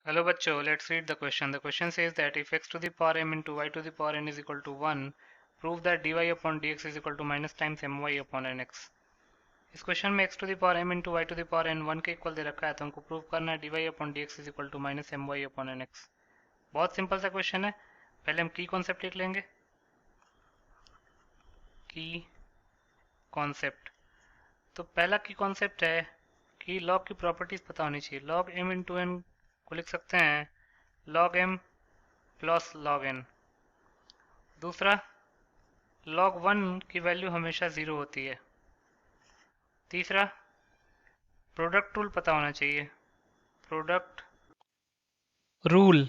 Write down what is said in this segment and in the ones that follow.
Hello bachcho, let's read the question. The question says that if x to the power m into y to the power n is equal to 1, prove that dy upon dx is equal to minus times my upon nx. इस question में x to the power m into y to the power n 1 के equal दे रखा है, तो हमको prove करना है dy upon dx is equal to minus my upon nx. बहुत सिंपल सा क्वेश्चन है. पहले हम की कॉन्सेप्ट लिख लेंगे. की कॉन्सेप्ट. तो पहला की कॉन्सेप्ट है कि लॉग की प्रॉपर्टीज पता होनी चाहिए. लॉग m into n को लिख सकते हैं log m plus log n. दूसरा, log 1 की वैल्यू हमेशा 0 होती है. तीसरा, प्रोडक्ट रूल पता होना चाहिए. Product rule.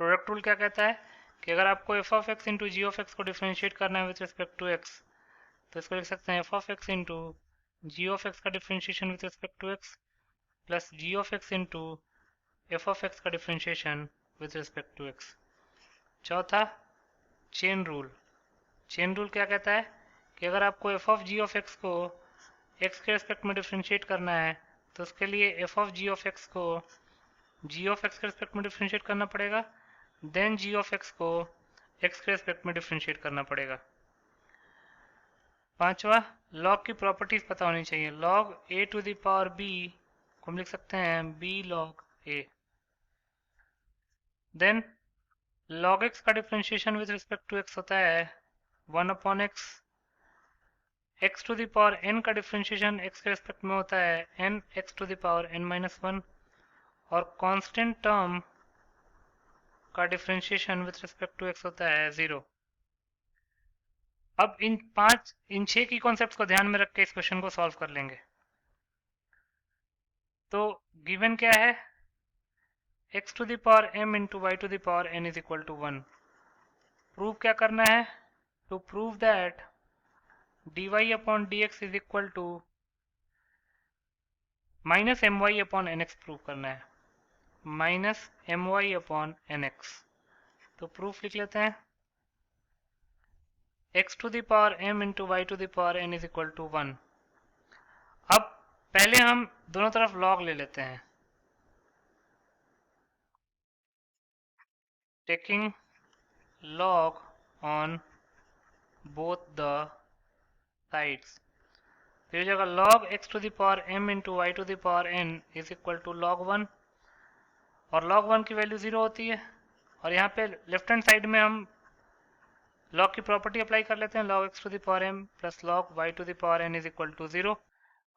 प्रोडक्ट रूल क्या कहता है कि अगर आपको F of X into G of X को डिफ्रेंशिएट करना है विथ रिस्पेक्ट टू एक्स, तो इसको लिख सकते हैं F of X into G of X का differentiation with respect to X plus G of X into F of X का differentiation with respect to X. चौथा, चेन रूल. चेन रूल क्या कहता है कि अगर आपको F of G of X को एक्स के रिस्पेक्ट में डिफ्रेंशिएट करना है, तो उसके लिए F of G of X को जी ऑफ एक्स के रिस्पेक्ट में डिफ्रेंशिएट करना पड़ेगा, देन जी ऑफ एक्स को एक्स के रिस्पेक्ट में डिफ्रेंशिएट करना पड़ेगा. पांचवा, लॉग की प्रॉपर्टीज पता होनी चाहिए. Log A to the power B को हम लिख सकते हैं B log A. Then log x का differentiation with respect to x होता है 1 upon x. x to the power n का डिफ्रेंशिएशन x के रिस्पेक्ट में होता है n x to the power n minus 1. और कांस्टेंट टर्म का differentiation with respect to x होता है 0. अब इन 6 की कॉन्सेप्ट्स को ध्यान में रख के इस क्वेश्चन को सॉल्व कर लेंगे. तो गिवन क्या है, x to the power m into y to the power n is equal to 1. Prove क्या करना है, to prove that dy upon dx is equal to minus my upon nx prove करना है. Minus my upon nx. तो proof लिख लेते हैं x to the power m into y to the power n is equal to 1. अब पहले हम दोनों तरफ log ले लेते हैं. Taking log on both the sides. तो ये जगह log x to the power m into y to the power n is equal to log 1, और log 1 की वैल्यू 0 होती है. और यहाँ पे लेफ्ट हैंड साइड में हम log की प्रॉपर्टी अप्लाई कर लेते हैं. log x to the power m plus log y to the power n is equal to 0.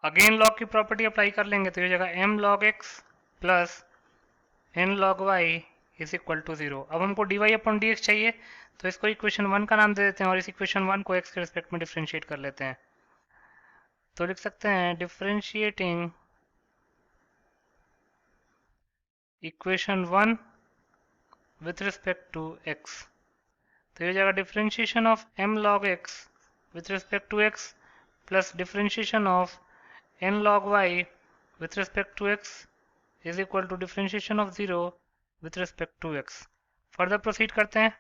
Again log की प्रॉपर्टी अप्लाई कर लेंगे, तो ये जगह m log x plus n log y is equal to 0. अब हमको dy अपॉन dx चाहिए, तो इसको इक्वेशन 1 का नाम दे देते हैं और इस इक्वेशन 1 को x के रिस्पेक्ट में डिफ्रेंशिएट कर लेते हैं. तो लिख सकते हैं differentiating equation 1 with respect to x. तो ये जाएगा differentiation of m log x with respect to x plus differentiation of n log y with respect to x is equal to differentiation of 0 with respect to x. Further proceed करते हैं.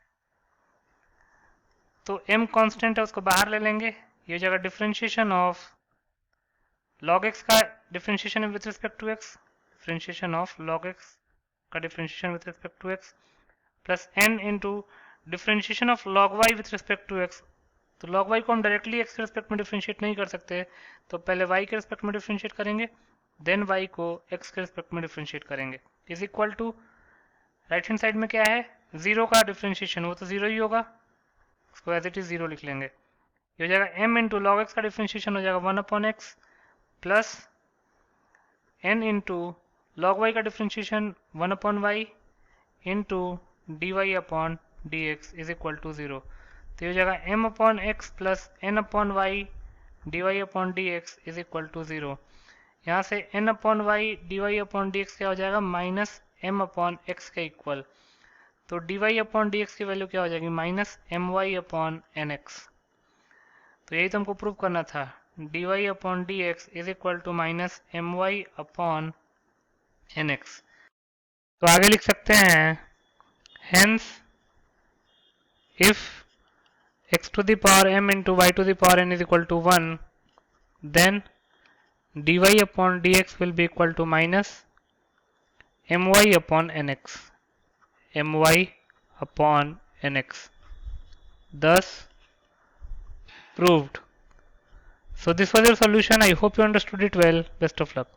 तो m constant है, उसको बाहर ले लेंगे. ये जगह डिफ्रेंशिएशन ऑफ log x का differentiation with respect to x, differentiation of log x का differentiation with respect to x plus n into differentiation of log y with respect to x. तो log y को हम directly x के respect में differentiate नहीं कर सकते, तो पहले y के रिस्पेक्ट में डिफ्रेंशिएट करेंगे, देन y को x के रिस्पेक्ट में डिफ्रेंशिएट करेंगे. Is equal to right hand side में क्या है, 0 का डिफ्रेंशिएशन, वो तो 0 ही होगा, उसको एज इट इज 0 लिख लेंगे. ये हो जाएगा m इंटू log x का डिफ्रेंशिएशन हो जाएगा 1 upon x plus n into log y का differentiation 1 upon y into dy upon dx is equal to 0. तो ये जगह m upon x plus n upon y dy upon dx is equal to 0. यहाँ से n upon y dy upon dx क्या हो जाएगा, minus m upon x के equal. तो dy अपॉन dx की वैल्यू क्या हो जाएगी, माइनस my अपॉन nx. तो यही तो हमको प्रूव करना था, dy upon dx is equal to minus my upon nx. तो आगे लिख सकते हैं hence if x to the power m into y to the power n is equal to 1, then dy upon dx will be equal to minus my upon nx, my upon nx, thus proved. So this was your solution. I hope you understood it well. Best of luck.